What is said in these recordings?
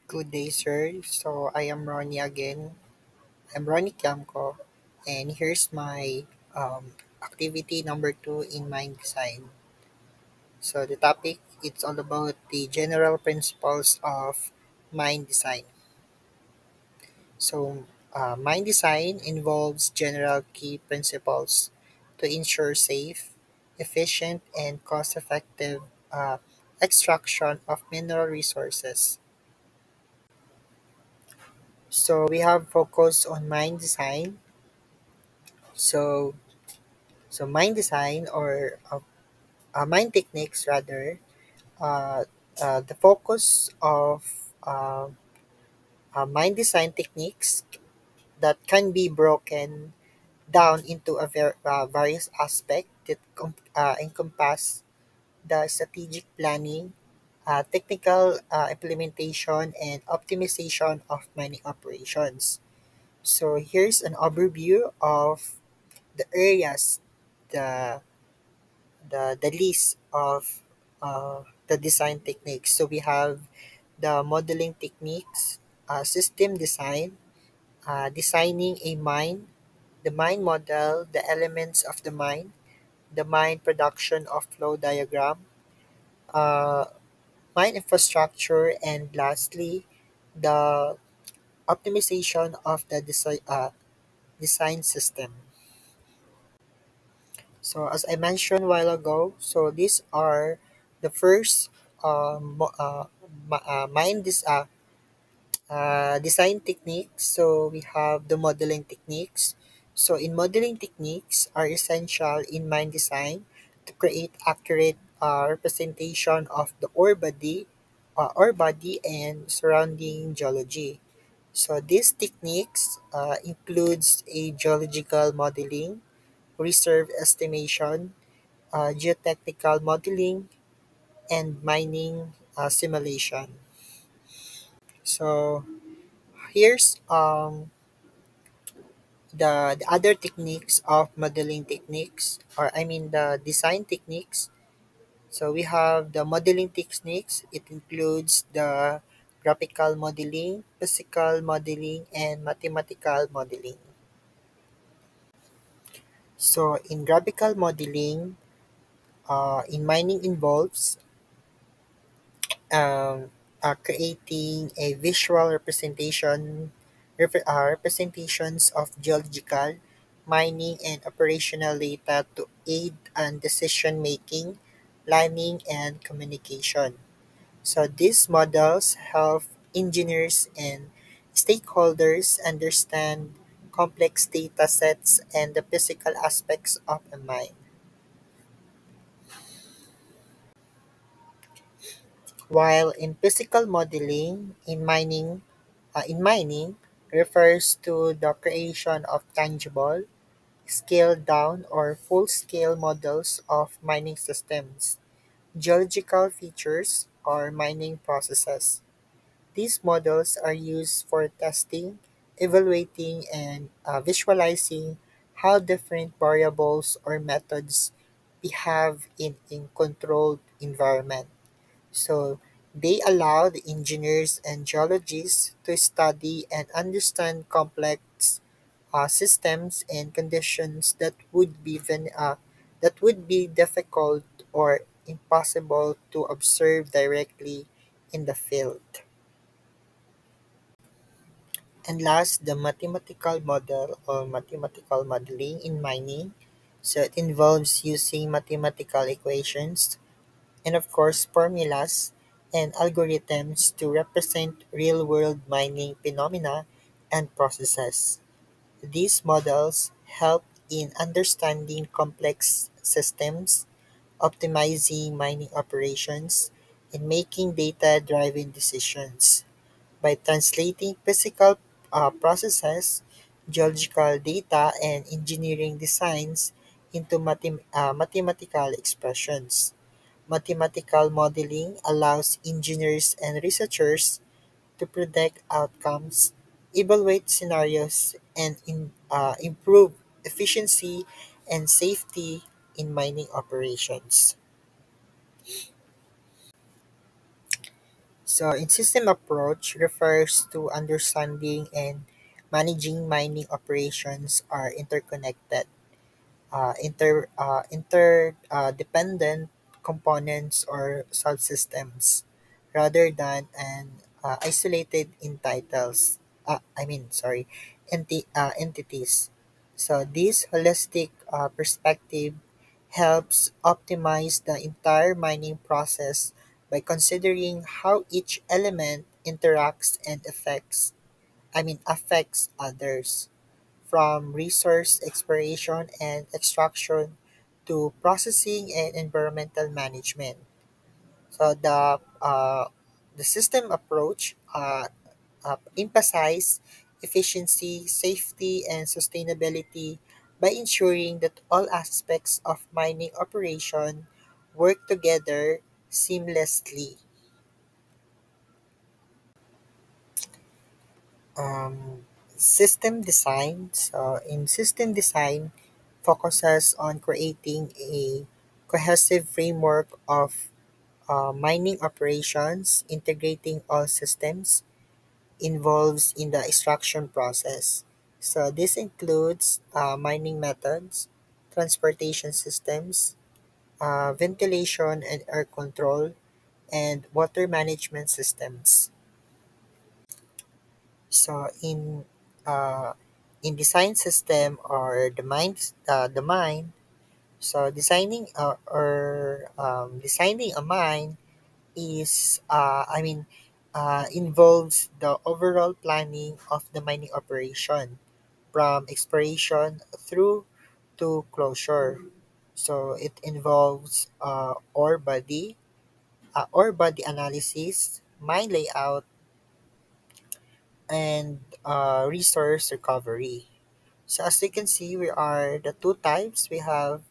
Good day, sir. So I am Ronnie again. I'm Ronnie Kiamko, and here's my activity number two in mind design. So the topic it's all about the general principles of mind design. Mind design involves general key principles to ensure safe, efficient, and cost-effective extraction of mineral resources. So we have focused on mind design. So mind design or mind techniques rather, uh, the focus of uh, mind design techniques that can be broken down into various aspects that encompass the strategic planning, technical implementation, and optimization of mining operations. So here's an overview of the areas, the the list of the design techniques. So we have the modeling techniques, system design, designing a mine, the mine model, the elements of the mine production of flow diagram, uh, mine infrastructure, and lastly, the optimization of the design system. So as I mentioned a while ago, so these are the first design techniques. So we have the modeling techniques. So in modeling techniques are essential in mine design to create accurate representation of the ore body and surrounding geology. So these techniques includes a geological modeling, reserve estimation, geotechnical modeling, and mining simulation. So here's the other techniques of modeling techniques, or I mean the design techniques. So we have the modeling techniques. It includes the graphical modeling, physical modeling, and mathematical modeling. So in graphical modeling, in mining involves um, creating a visual representations of geological, mining, and operational data to aid on decision making, planning, and communication. So these models help engineers and stakeholders understand complex data sets and the physical aspects of a mine. While in physical modeling, in mining refers to the creation of tangible, scaled down or full-scale models of mining systems, geological features, or mining processes. These models are used for testing, evaluating, and visualizing how different variables or methods behave in a controlled environment. So they allow the engineers and geologists to study and understand complex systems and conditions that would be difficult or impossible to observe directly in the field. And last, the mathematical model or mathematical modeling in mining. So it involves using mathematical equations and of course formulas and algorithms to represent real-world mining phenomena and processes. These models help in understanding complex systems, optimizing mining operations, and making data-driven decisions. By translating physical processes, geological data, and engineering designs into mathematical expressions. Mathematical modeling allows engineers and researchers to predict outcomes, evaluate scenarios, and improve efficiency and safety in mining operations. So, in system approach refers to understanding and managing mining operations are interconnected, interdependent components or subsystems, rather than an isolated entities. So, this holistic perspective helps optimize the entire mining process by considering how each element interacts and affects others, from resource exploration and extraction to processing and environmental management. So the system approach emphasize efficiency, safety, and sustainability by ensuring that all aspects of mining operation work together seamlessly. System design. So in system design, focuses on creating a cohesive framework of mining operations, integrating all systems involves in the extraction process. So this includes mining methods, transportation systems, ventilation and air control, and water management systems. So in design system or the mine, so designing a mine is involves the overall planning of the mining operation from exploration through to closure. So it involves ore body analysis, mine layout, and resource recovery. So as you can see, we are the two types. We have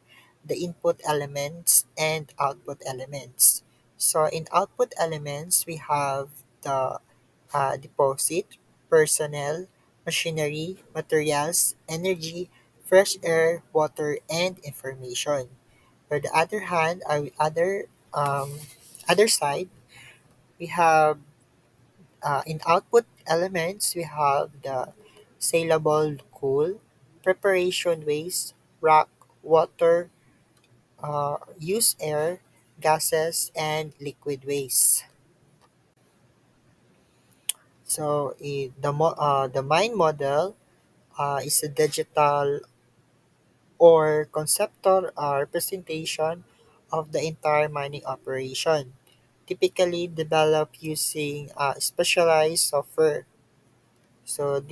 the input elements and output elements. So in output elements, we have the deposit, personnel, machinery, materials, energy, fresh air, water, and information. For the other hand, other side, we have in output elements, we have the saleable coal, preparation waste, rock, water, used air, gases, and liquid waste. So the mine model is a digital or conceptual representation of the entire mining operation, typically developed using specialized software. So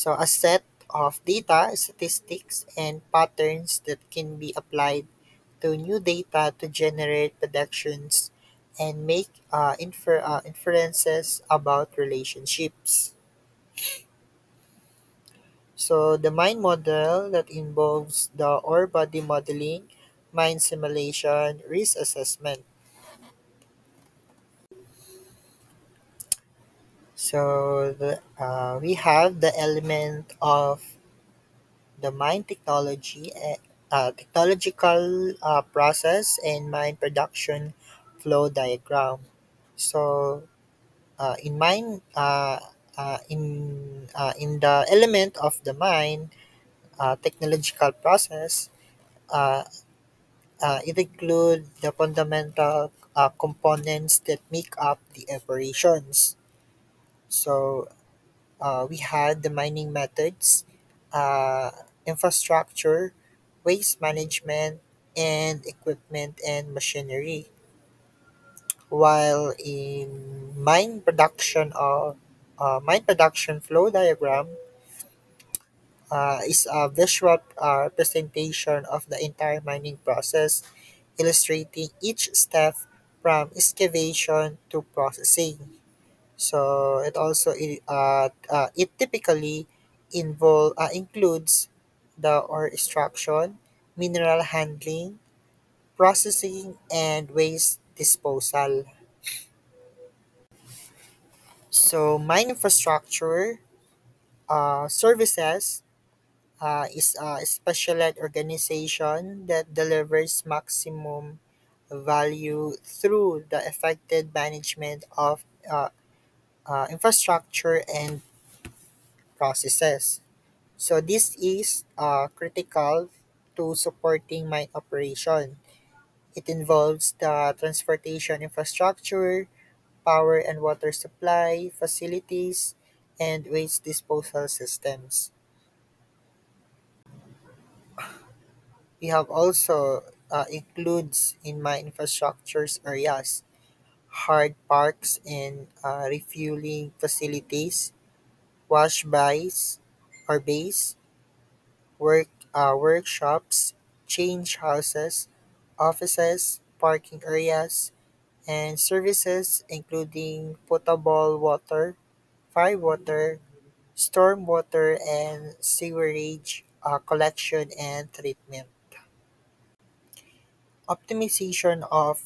a set of data, statistics, and patterns that can be applied to new data to generate predictions and make inferences about relationships. So the mine model that involves the ore body modeling, mine simulation, risk assessment. We have the element of the mine technological process and mine production flow diagram. So in the element of the mine technological process, uh, it includes the fundamental components that make up the operations. So we had the mining methods, uh, infrastructure, waste management, and equipment and machinery. While in mine production flow diagram is a visual representation of the entire mining process, illustrating each step from excavation to processing. So it typically includes the ore extraction, mineral handling, processing, and waste disposal. So mine infrastructure services is a specialized organization that delivers maximum value through the effective management of infrastructure and processes. So this is critical to supporting mine operation. It involves the transportation infrastructure, power and water supply facilities, and waste disposal systems. We have also includes in my infrastructures areas hard parks and refueling facilities, wash bays or bays, workshops, change houses, offices, parking areas, and services including potable water, fire water, storm water, and sewerage collection and treatment. Optimization of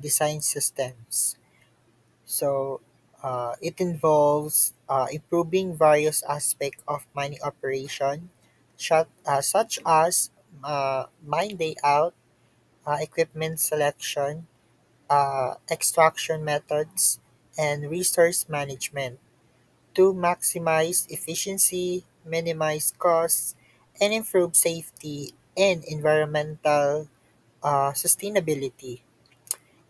design systems. So it involves improving various aspects of mining operation, such as mine layout, equipment selection, extraction methods, and resource management to maximize efficiency, minimize costs, and improve safety and environmental sustainability.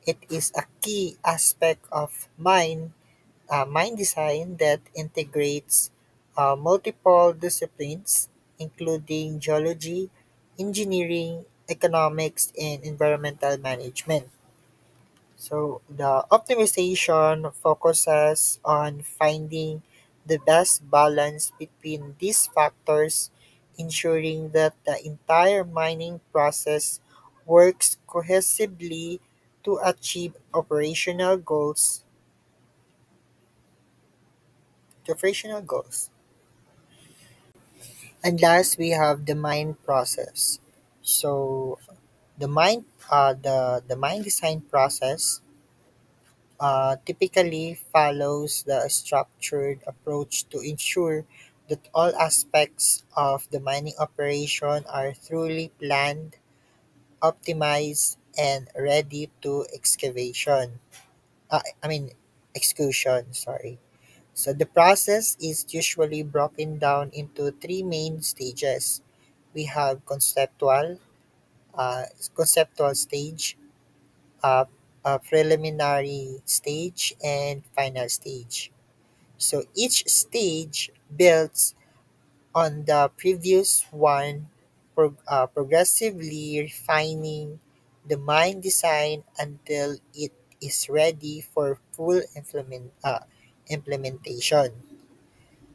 It is a key aspect of mine design that integrates multiple disciplines, including geology, engineering, economics, and environmental management. So the optimization focuses on finding the best balance between these factors, ensuring that the entire mining process works cohesively to achieve operational goals. And last, we have the mine process. So the mine design process typically follows the structured approach to ensure that all aspects of the mining operation are thoroughly planned, optimized, and ready to excavation. I mean, execution, sorry. So the process is usually broken down into three main stages. We have uh, conceptual stage, uh, a preliminary stage, and final stage. So each stage builds on the previous one, progressively refining the mine design until it is ready for full implementation.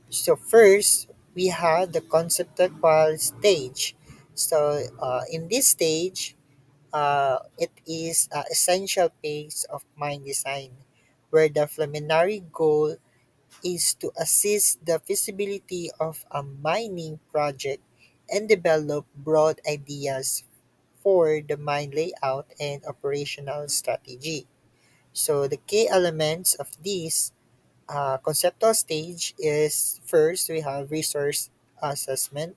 So first, we have the conceptual stage. So in this stage, it is an essential phase of mine design, where the preliminary goal is to assess the feasibility of a mining project and develop broad ideas for the mine layout and operational strategy. So the key elements of this conceptual stage is first we have resource assessment,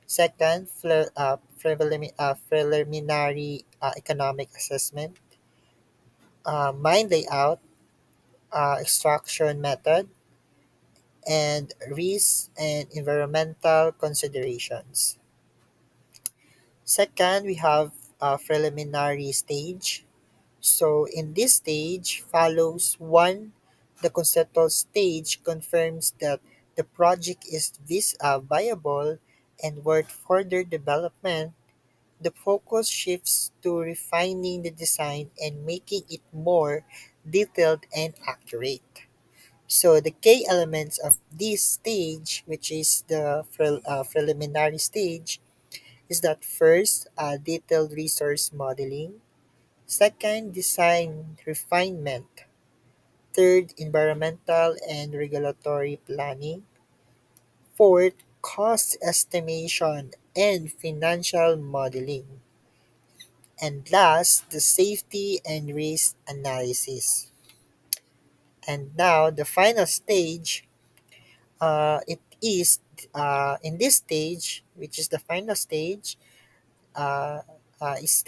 second preliminary economic assessment, mine layout, extraction method, and risk and environmental considerations. Second, we have a preliminary stage. So in this stage follows one, the conceptual stage confirms that the project is viable and worth further development. The focus shifts to refining the design and making it more detailed and accurate. So the key elements of this stage, which is the preliminary stage, is that first, detailed resource modeling. Second, design refinement. Third, environmental and regulatory planning. Fourth, cost estimation and financial modeling. And last, the safety and risk analysis. And now, the final stage, it is in this stage, which is the final stage, uh, is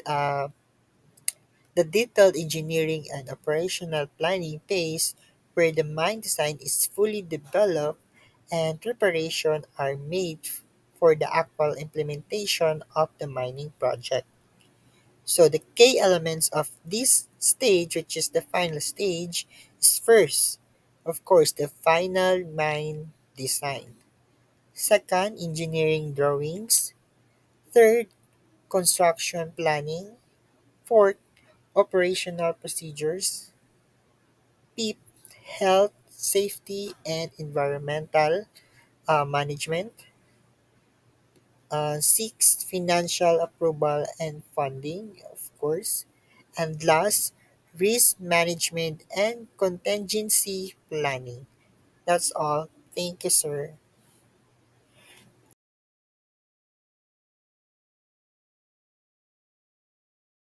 The detailed engineering and operational planning phase, where the mine design is fully developed and preparation are made for the actual implementation of the mining project. So the key elements of this stage, which is the final stage, is first, of course, the final mine design. Second, engineering drawings. Third, construction planning. Fourth, operational procedures. Fifth, health, safety, and environmental management. Sixth, financial approval and funding, of course. And last, risk management and contingency planning. That's all. Thank you, sir.